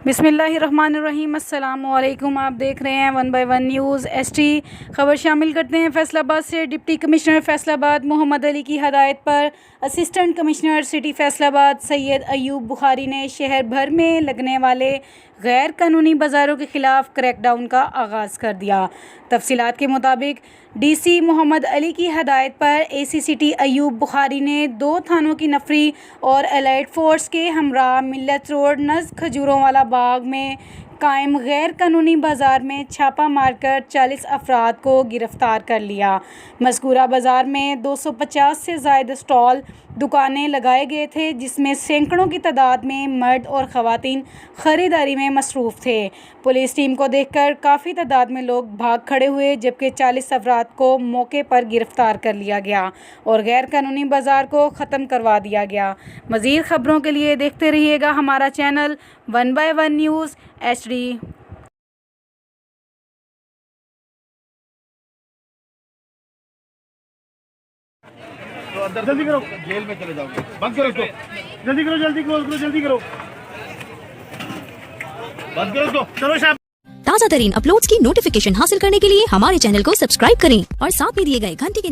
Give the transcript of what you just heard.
बिस्मिल्लाहिर्रहमानिर्रहीम। अस्सलामुअलैकुम। आप देख रहे हैं 1 बाय 1 न्यूज़ एसटी। खबर शामिल करते हैं फैसलाबाद से। डिप्टी कमिश्नर फैसलाबाद मोहम्मद अली की हदायत पर assistant commissioner city Faisalabad Syed Ayub Bukhari ने शहर भर में लगने वाले गैर कानूनी बाज़ारों के ख़िलाफ़ क्रैकडाउन का आगाज़ कर दिया। तफसीलात के मुताबिक डीसी मोहम्मद अली की हदायत पर एसीसीटी अयूब बुखारी ने 2 थानों की नफरी और एलाइड फोर्स के हमरा मिल्लत रोड नज़द खजूरों वाला बाग में कायम गैर कानूनी बाज़ार में छापा मारकर 40 अफराद को गिरफ़्तार कर लिया। मज़कूरा बाज़ार में 250 से ज़ायद स्टॉल दुकानें लगाए गए थे, जिसमें सैकड़ों की तादाद में मर्द और ख़वातीन ख़रीदारी में मसरूफ़ थे। पुलिस टीम को देखकर काफ़ी तादाद में लोग भाग खड़े हुए, जबकि 40 अफराद को मौके पर गिरफ़्तार कर लिया गया और गैर कानूनी बाज़ार को ख़त्म करवा दिया गया। मज़ीद ख़बरों के लिए देखते रहिएगा हमारा चैनल 1 बाय 1 न्यूज़ एचडी। तो अंदर जल्दी करो, जेल में चले जाओगे। बंद करो इसको, जल्दी करो, जल्दी क्लोज करो, जल्दी करो, बंद करो इसको। चलो शाबाश। ताज़ा तरीन अपलोड्स की नोटिफिकेशन हासिल करने के लिए हमारे चैनल को सब्सक्राइब करें और साथ में दिए गए घंटी के